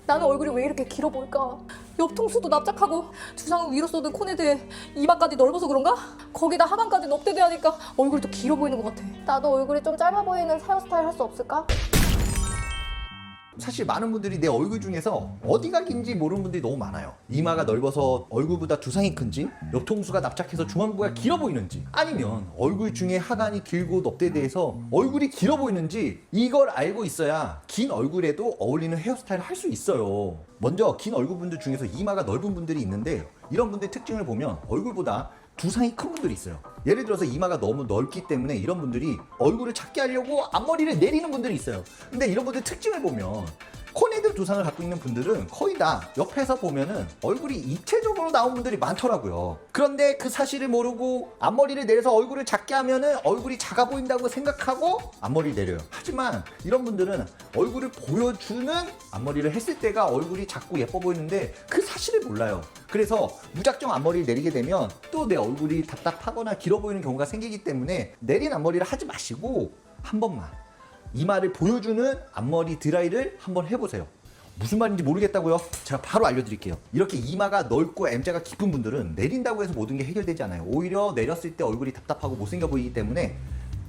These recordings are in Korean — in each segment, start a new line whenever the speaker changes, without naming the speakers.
나는 얼굴이 왜 이렇게 길어 보일까? 옆통수도 납작하고 두상은 위로 쏟은 코네드에 이마까지 넓어서 그런가? 거기다 하관까지 넙대대하니까 얼굴이 더 길어 보이는 것 같아. 나도 얼굴이 좀 짧아 보이는 헤어스타일 할 수 없을까?
사실 많은 분들이 내 얼굴 중에서 어디가 긴지 모르는 분들이 너무 많아요. 이마가 넓어서 얼굴보다 두상이 큰지, 옆통수가 납작해서 중안부가 길어 보이는지, 아니면 얼굴 중에 하관이 길고 넙대대해서 얼굴이 길어 보이는지, 이걸 알고 있어야 긴 얼굴에도 어울리는 헤어스타일을 할 수 있어요. 먼저 긴 얼굴 분들 중에서 이마가 넓은 분들이 있는데, 이런 분들의 특징을 보면 얼굴보다 두상이 큰 분들이 있어요. 예를 들어서 이마가 너무 넓기 때문에 이런 분들이 얼굴을 작게 하려고 앞머리를 내리는 분들이 있어요. 근데 이런 분들 특징을 보면 코네드 두상을 갖고 있는 분들은 거의 다 옆에서 보면은 얼굴이 입체적으로 나온 분들이 많더라고요. 그런데 그 사실을 모르고 앞머리를 내려서 얼굴을 작게 하면은 얼굴이 작아 보인다고 생각하고 앞머리를 내려요. 하지만 이런 분들은 얼굴을 보여주는 앞머리를 했을 때가 얼굴이 작고 예뻐 보이는데 그 사실을 몰라요. 그래서 무작정 앞머리를 내리게 되면 또 내 얼굴이 답답하거나 길어 보이는 경우가 생기기 때문에 내린 앞머리를 하지 마시고 한 번만 이마를 보여주는 앞머리 드라이를 한번 해보세요. 무슨 말인지 모르겠다고요? 제가 바로 알려드릴게요. 이렇게 이마가 넓고 M자가 깊은 분들은 내린다고 해서 모든 게 해결되지 않아요. 오히려 내렸을 때 얼굴이 답답하고 못생겨 보이기 때문에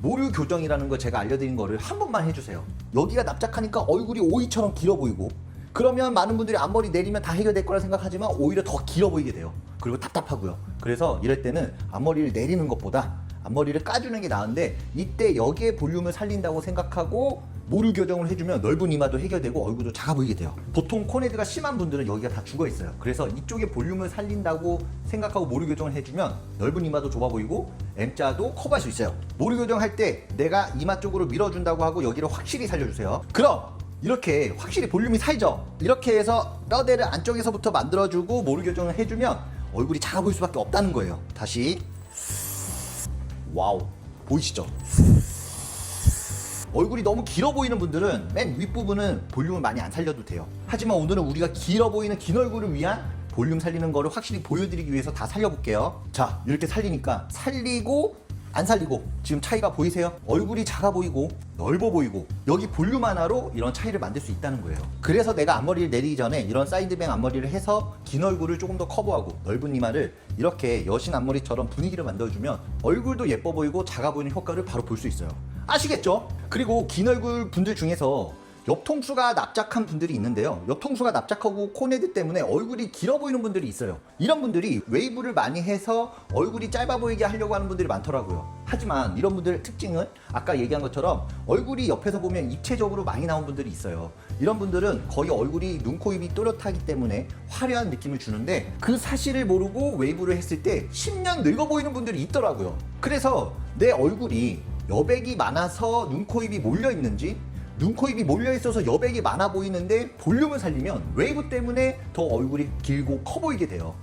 모류 교정이라는 걸 제가 알려드린 거를 한 번만 해주세요. 여기가 납작하니까 얼굴이 오이처럼 길어 보이고, 그러면 많은 분들이 앞머리 내리면 다 해결될 거라 생각하지만 오히려 더 길어 보이게 돼요. 그리고 답답하고요. 그래서 이럴 때는 앞머리를 내리는 것보다 앞머리를 까주는 게 나은데, 이때 여기에 볼륨을 살린다고 생각하고 모류 교정을 해주면 넓은 이마도 해결되고 얼굴도 작아 보이게 돼요. 보통 코네드가 심한 분들은 여기가 다 죽어 있어요. 그래서 이쪽에 볼륨을 살린다고 생각하고 모류 교정을 해주면 넓은 이마도 좁아 보이고 M자도 커버할 수 있어요. 모류 교정할 때 내가 이마 쪽으로 밀어준다고 하고 여기를 확실히 살려주세요. 그럼 이렇게 확실히 볼륨이 살죠. 이렇게 해서 뼈대를 안쪽에서부터 만들어주고 모류 교정을 해주면 얼굴이 작아 보일 수밖에 없다는 거예요. 다시. 와우, 보이시죠? 얼굴이 너무 길어 보이는 분들은 맨 윗부분은 볼륨을 많이 안 살려도 돼요. 하지만 오늘은 우리가 길어 보이는 긴 얼굴을 위한 볼륨 살리는 거를 확실히 보여드리기 위해서 다 살려볼게요. 자, 이렇게 살리니까 살리고 안 살리고 지금 차이가 보이세요? 얼굴이 작아 보이고 넓어 보이고 여기 볼륨 하나로 이런 차이를 만들 수 있다는 거예요. 그래서 내가 앞머리를 내리기 전에 이런 사이드뱅 앞머리를 해서 긴 얼굴을 조금 더 커버하고 넓은 이마를 이렇게 여신 앞머리처럼 분위기를 만들어주면 얼굴도 예뻐 보이고 작아 보이는 효과를 바로 볼 수 있어요. 아시겠죠? 그리고 긴 얼굴 분들 중에서 옆통수가 납작한 분들이 있는데요. 옆통수가 납작하고 코네드 때문에 얼굴이 길어 보이는 분들이 있어요. 이런 분들이 웨이브를 많이 해서 얼굴이 짧아 보이게 하려고 하는 분들이 많더라고요. 하지만 이런 분들의 특징은 아까 얘기한 것처럼 얼굴이 옆에서 보면 입체적으로 많이 나온 분들이 있어요. 이런 분들은 거의 얼굴이 눈, 코, 입이 또렷하기 때문에 화려한 느낌을 주는데 그 사실을 모르고 웨이브를 했을 때 10년 늙어 보이는 분들이 있더라고요. 그래서 내 얼굴이 여백이 많아서 눈, 코, 입이 몰려 있는지, 눈, 코, 입이 몰려있어서 여백이 많아 보이는데 볼륨을 살리면 웨이브 때문에 더 얼굴이 길고 커 보이게 돼요.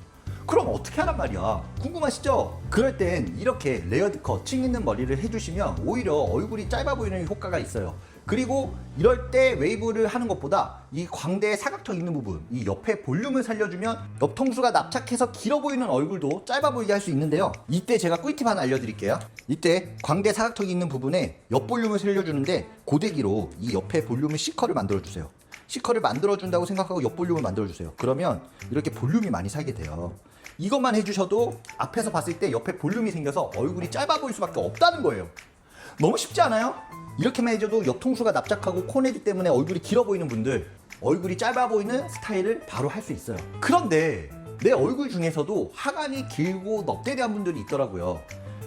그럼 어떻게 하란 말이야? 궁금하시죠? 그럴 땐 이렇게 레이어드 컷, 층 있는 머리를 해주시면 오히려 얼굴이 짧아 보이는 효과가 있어요. 그리고 이럴 때 웨이브를 하는 것보다 이 광대 사각턱 있는 부분, 이 옆에 볼륨을 살려주면 옆통수가 납작해서 길어 보이는 얼굴도 짧아 보이게 할 수 있는데요. 이때 제가 꿀팁 하나 알려드릴게요. 이때 광대 사각턱이 있는 부분에 옆 볼륨을 살려주는데 고데기로 이 옆에 볼륨을 C컬을 만들어주세요. C컬을 만들어준다고 생각하고 옆 볼륨을 만들어주세요. 그러면 이렇게 볼륨이 많이 살게 돼요. 이것만 해주셔도 앞에서 봤을 때 옆에 볼륨이 생겨서 얼굴이 짧아 보일 수밖에 없다는 거예요. 너무 쉽지 않아요? 이렇게만 해줘도 옆통수가 납작하고 코네드 때문에 얼굴이 길어 보이는 분들, 얼굴이 짧아 보이는 스타일을 바로 할 수 있어요. 그런데 내 얼굴 중에서도 하관이 길고 넙대대한 분들이 있더라고요.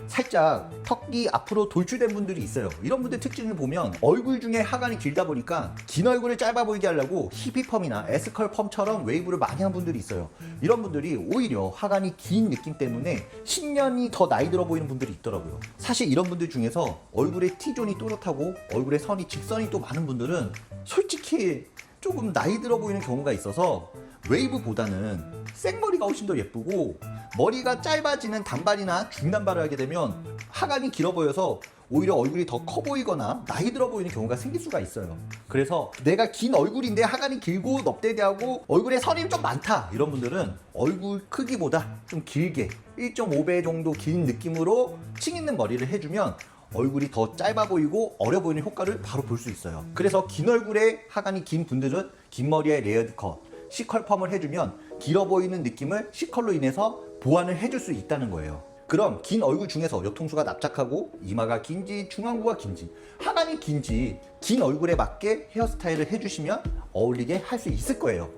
살짝 턱이 앞으로 돌출된 분들이 있어요. 이런 분들 특징을 보면 얼굴 중에 하관이 길다 보니까 긴 얼굴을 짧아 보이게 하려고 히피펌이나 S컬 펌처럼 웨이브를 많이 한 분들이 있어요. 이런 분들이 오히려 하관이 긴 느낌 때문에 10년이 더 나이 들어 보이는 분들이 있더라고요. 사실 이런 분들 중에서 얼굴에 T존이 또렷하고 얼굴에 선이 직선이 또 많은 분들은 솔직히 조금 나이 들어 보이는 경우가 있어서 웨이브보다는 생머리가 훨씬 더 예쁘고, 머리가 짧아지는 단발이나 중단발을 하게 되면 하관이 길어 보여서 오히려 얼굴이 더 커 보이거나 나이 들어 보이는 경우가 생길 수가 있어요. 그래서 내가 긴 얼굴인데 하관이 길고 넙대대하고 얼굴에 선이 좀 많다, 이런 분들은 얼굴 크기보다 좀 길게 1.5배 정도 긴 느낌으로 층 있는 머리를 해주면 얼굴이 더 짧아 보이고 어려 보이는 효과를 바로 볼 수 있어요. 그래서 긴 얼굴에 하관이 긴 분들은 긴 머리에 레이어드 컷, C컬 펌을 해주면 길어 보이는 느낌을 C컬로 인해서 보완을 해줄 수 있다는 거예요. 그럼 긴 얼굴 중에서 옆통수가 납작하고 이마가 긴지 중앙부가 긴지 하관이 긴지 긴 얼굴에 맞게 헤어스타일을 해주시면 어울리게 할 수 있을 거예요.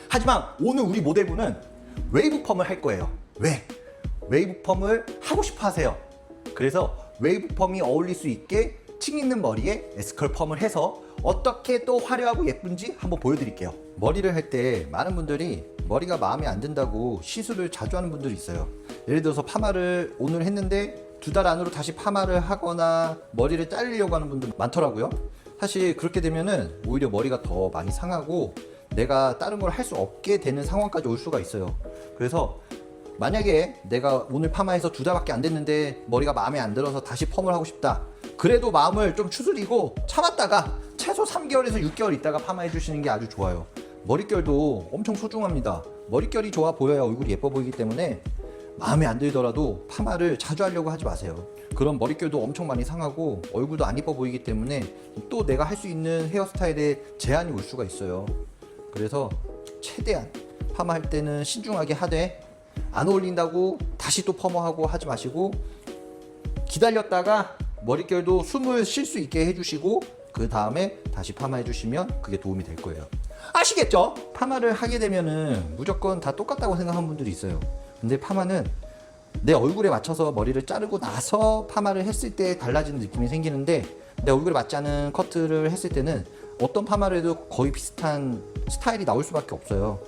하지만 오늘 우리 모델분은 웨이브 펌을 할 거예요. 왜? 웨이브 펌을 하고 싶어 하세요. 그래서 웨이브 펌이 어울릴 수 있게 층 있는 머리에 S컬 펌을 해서 어떻게 또 화려하고 예쁜지 한번 보여드릴게요. 머리를 할 때 많은 분들이 머리가 마음에 안 든다고 시술을 자주 하는 분들이 있어요. 예를 들어서 파마를 오늘 했는데 2달 안으로 다시 파마를 하거나 머리를 자르려고 하는 분들 많더라고요. 사실 그렇게 되면은 오히려 머리가 더 많이 상하고 내가 다른 걸 할 수 없게 되는 상황까지 올 수가 있어요. 그래서 만약에 내가 오늘 파마해서 2달밖에 안 됐는데 머리가 마음에 안 들어서 다시 펌을 하고 싶다. 그래도 마음을 좀 추스리고 참았다가 최소 3개월에서 6개월 있다가 파마해 주시는 게 아주 좋아요. 머릿결도 엄청 소중합니다. 머릿결이 좋아 보여야 얼굴이 예뻐 보이기 때문에 마음에 안 들더라도 파마를 자주 하려고 하지 마세요. 그럼 머릿결도 엄청 많이 상하고 얼굴도 안 예뻐 보이기 때문에 또 내가 할 수 있는 헤어스타일에 제한이 올 수가 있어요. 그래서 최대한 파마할 때는 신중하게 하되 안 어울린다고 다시 또 펌어하고 하지 마시고 기다렸다가 머릿결도 숨을 쉴 수 있게 해주시고 그 다음에 다시 파마해 주시면 그게 도움이 될 거예요. 아시겠죠? 파마를 하게 되면은 무조건 다 똑같다고 생각하는 분들이 있어요. 근데 파마는 내 얼굴에 맞춰서 머리를 자르고 나서 파마를 했을 때 달라지는 느낌이 생기는데 내 얼굴에 맞지 않은 커트를 했을 때는 어떤 파마를 해도 거의 비슷한 스타일이 나올 수밖에 없어요.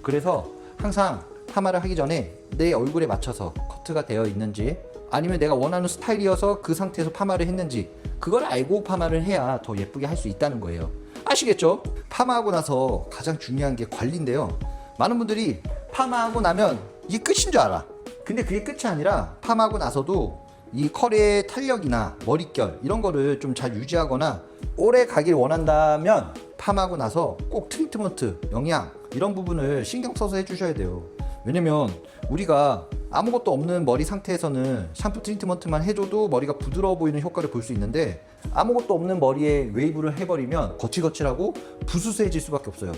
그래서 항상 파마를 하기 전에 내 얼굴에 맞춰서 커트가 되어 있는지 아니면 내가 원하는 스타일이어서 그 상태에서 파마를 했는지 그걸 알고 파마를 해야 더 예쁘게 할 수 있다는 거예요. 아시겠죠? 파마하고 나서 가장 중요한 게 관리인데요. 많은 분들이 파마하고 나면 이게 끝인 줄 알아. 근데 그게 끝이 아니라 파마하고 나서도 이 컬의 탄력이나 머릿결 이런 거를 좀 잘 유지하거나 오래 가길 원한다면 파마하고 나서 꼭 트리트먼트, 영양 이런 부분을 신경 써서 해주셔야 돼요. 왜냐면 우리가 아무것도 없는 머리 상태에서는 샴푸 트리트먼트만 해줘도 머리가 부드러워 보이는 효과를 볼 수 있는데 아무것도 없는 머리에 웨이브를 해버리면 거칠거칠하고 부스스해질 수밖에 없어요.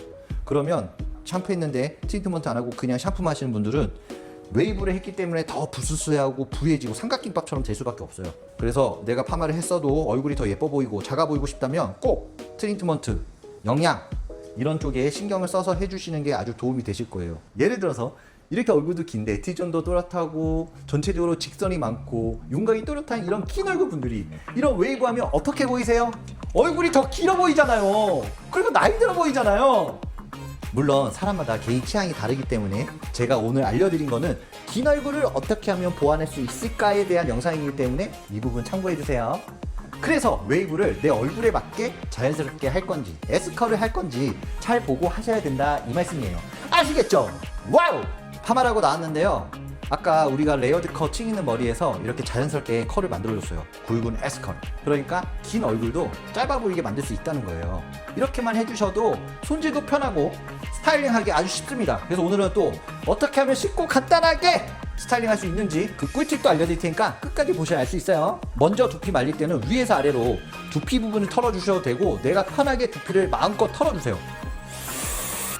그러면 샴푸했는데 트리트먼트 안 하고 그냥 샴푸만 하시는 분들은 웨이브를 했기 때문에 더 부스스하고 부해지고 삼각김밥처럼 될 수밖에 없어요. 그래서 내가 파마를 했어도 얼굴이 더 예뻐 보이고 작아 보이고 싶다면 꼭 트리트먼트, 영양 이런 쪽에 신경을 써서 해주시는 게 아주 도움이 되실 거예요. 예를 들어서 이렇게 얼굴도 긴데 T존도 또렷하고 전체적으로 직선이 많고 윤곽이 또렷한 이런 긴 얼굴 분들이 이런 웨이브 하면 어떻게 보이세요? 얼굴이 더 길어 보이잖아요. 그리고 나이 들어 보이잖아요. 물론 사람마다 개인 취향이 다르기 때문에 제가 오늘 알려드린 거는 긴 얼굴을 어떻게 하면 보완할 수 있을까에 대한 영상이기 때문에 이 부분 참고해주세요. 그래서 웨이브를 내 얼굴에 맞게 자연스럽게 할 건지 S컬을 할 건지 잘 보고 하셔야 된다 이 말씀이에요. 아시겠죠? 와우! 파마를 하고 나왔는데요. 아까 우리가 레이어드 컷 층 있는 머리에서 이렇게 자연스럽게 컬을 만들어줬어요. 굵은 S컬. 그러니까 긴 얼굴도 짧아 보이게 만들 수 있다는 거예요. 이렇게만 해주셔도 손질도 편하고 스타일링하기 아주 쉽습니다. 그래서 오늘은 또 어떻게 하면 쉽고 간단하게 스타일링 할 수 있는지 그 꿀팁도 알려드릴 테니까 끝까지 보셔야 알 수 있어요. 먼저 두피 말릴 때는 위에서 아래로 두피 부분을 털어주셔도 되고 내가 편하게 두피를 마음껏 털어주세요.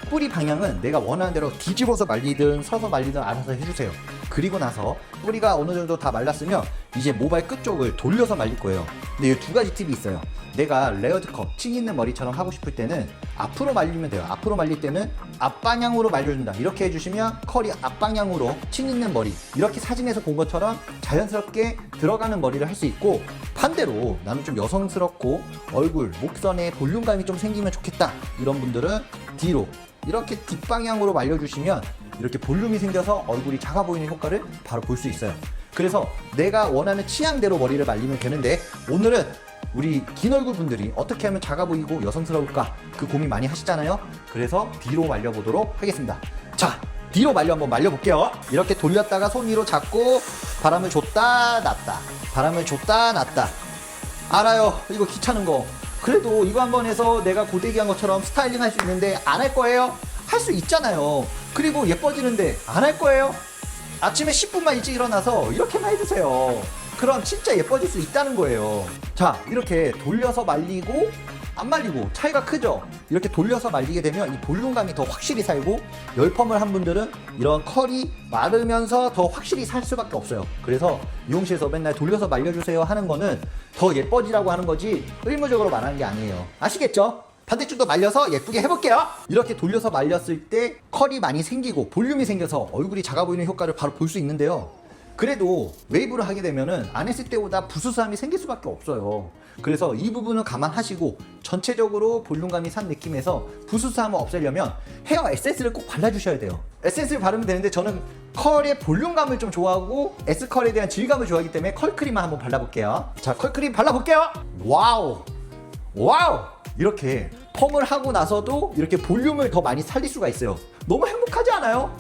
뿌리 방향은 내가 원하는 대로 뒤집어서 말리든 서서 말리든 알아서 해주세요. 그리고 나서 뿌리가 어느 정도 다 말랐으면 이제 모발 끝쪽을 돌려서 말릴 거예요. 근데 이 두 가지 팁이 있어요. 내가 레이어드 컷, 층 있는 머리처럼 하고 싶을 때는 앞으로 말리면 돼요. 앞으로 말릴 때는 앞방향으로 말려준다. 이렇게 해주시면 컬이 앞방향으로 층 있는 머리 이렇게 사진에서 본 것처럼 자연스럽게 들어가는 머리를 할 수 있고 반대로 나는 좀 여성스럽고 얼굴, 목선에 볼륨감이 좀 생기면 좋겠다. 이런 분들은 뒤로 이렇게 뒷방향으로 말려주시면 이렇게 볼륨이 생겨서 얼굴이 작아 보이는 효과를 바로 볼 수 있어요. 그래서 내가 원하는 취향대로 머리를 말리면 되는데 오늘은 우리 긴 얼굴 분들이 어떻게 하면 작아 보이고 여성스러울까 그 고민 많이 하시잖아요. 그래서 뒤로 말려보도록 하겠습니다. 자, 뒤로 한번 말려볼게요. 이렇게 돌렸다가 손 위로 잡고 바람을 줬다 놨다 바람을 줬다 놨다. 알아요, 이거 귀찮은 거. 그래도 이거 한번 해서 내가 고데기 한 것처럼 스타일링 할 수 있는데 안 할 거예요? 할 수 있잖아요. 그리고 예뻐지는데 안 할 거예요? 아침에 10분만 일찍 일어나서 이렇게만 해주세요. 그럼 진짜 예뻐질 수 있다는 거예요. 자, 이렇게 돌려서 말리고 안 말리고 차이가 크죠? 이렇게 돌려서 말리게 되면 이 볼륨감이 더 확실히 살고 열펌을 한 분들은 이런 컬이 마르면서 더 확실히 살 수밖에 없어요. 그래서 미용실에서 맨날 돌려서 말려주세요 하는 거는 더 예뻐지라고 하는 거지 의무적으로 말하는 게 아니에요. 아시겠죠? 반대쪽도 말려서 예쁘게 해볼게요. 이렇게 돌려서 말렸을 때 컬이 많이 생기고 볼륨이 생겨서 얼굴이 작아 보이는 효과를 바로 볼 수 있는데요. 그래도 웨이브를 하게 되면은 안 했을 때보다 부수수함이 생길 수밖에 없어요. 그래서 이 부분은 감안하시고 전체적으로 볼륨감이 산 느낌에서 부수수함을 없애려면 헤어 에센스를 꼭 발라주셔야 돼요. 에센스를 바르면 되는데 저는 컬의 볼륨감을 좀 좋아하고 S컬에 대한 질감을 좋아하기 때문에 컬크림만 한번 발라볼게요. 자, 컬크림 발라볼게요. 와우! 와우! 이렇게 펌을 하고 나서도 이렇게 볼륨을 더 많이 살릴 수가 있어요. 너무 행복하지 않아요?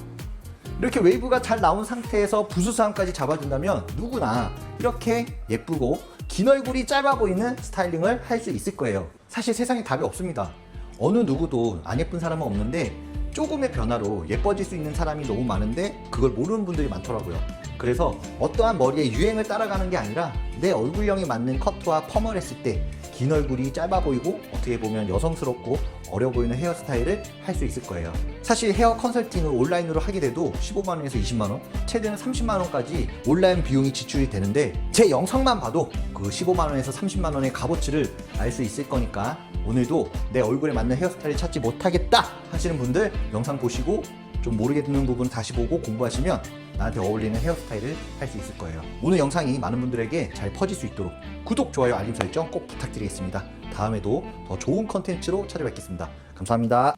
이렇게 웨이브가 잘 나온 상태에서 부수수함까지 잡아준다면 누구나 이렇게 예쁘고 긴 얼굴이 짧아 보이는 스타일링을 할 수 있을 거예요. 사실 세상에 답이 없습니다. 어느 누구도 안 예쁜 사람은 없는데 조금의 변화로 예뻐질 수 있는 사람이 너무 많은데 그걸 모르는 분들이 많더라고요. 그래서 어떠한 머리의 유행을 따라가는 게 아니라 내 얼굴형에 맞는 커트와 펌을 했을 때 긴 얼굴이 짧아 보이고 어떻게 보면 여성스럽고 어려 보이는 헤어스타일을 할 수 있을 거예요. 사실 헤어 컨설팅을 온라인으로 하게 돼도 15만원에서 20만원, 최대는 30만원까지 온라인 비용이 지출이 되는데 제 영상만 봐도 그 15만원에서 30만원의 값어치를 알 수 있을 거니까 오늘도 내 얼굴에 맞는 헤어스타일을 찾지 못하겠다 하시는 분들 영상 보시고 좀 모르겠는 부분 다시 보고 공부하시면 나한테 어울리는 헤어스타일을 할 수 있을 거예요. 오늘 영상이 많은 분들에게 잘 퍼질 수 있도록 구독, 좋아요, 알림 설정 꼭 부탁드리겠습니다. 다음에도 더 좋은 컨텐츠로 찾아뵙겠습니다. 감사합니다.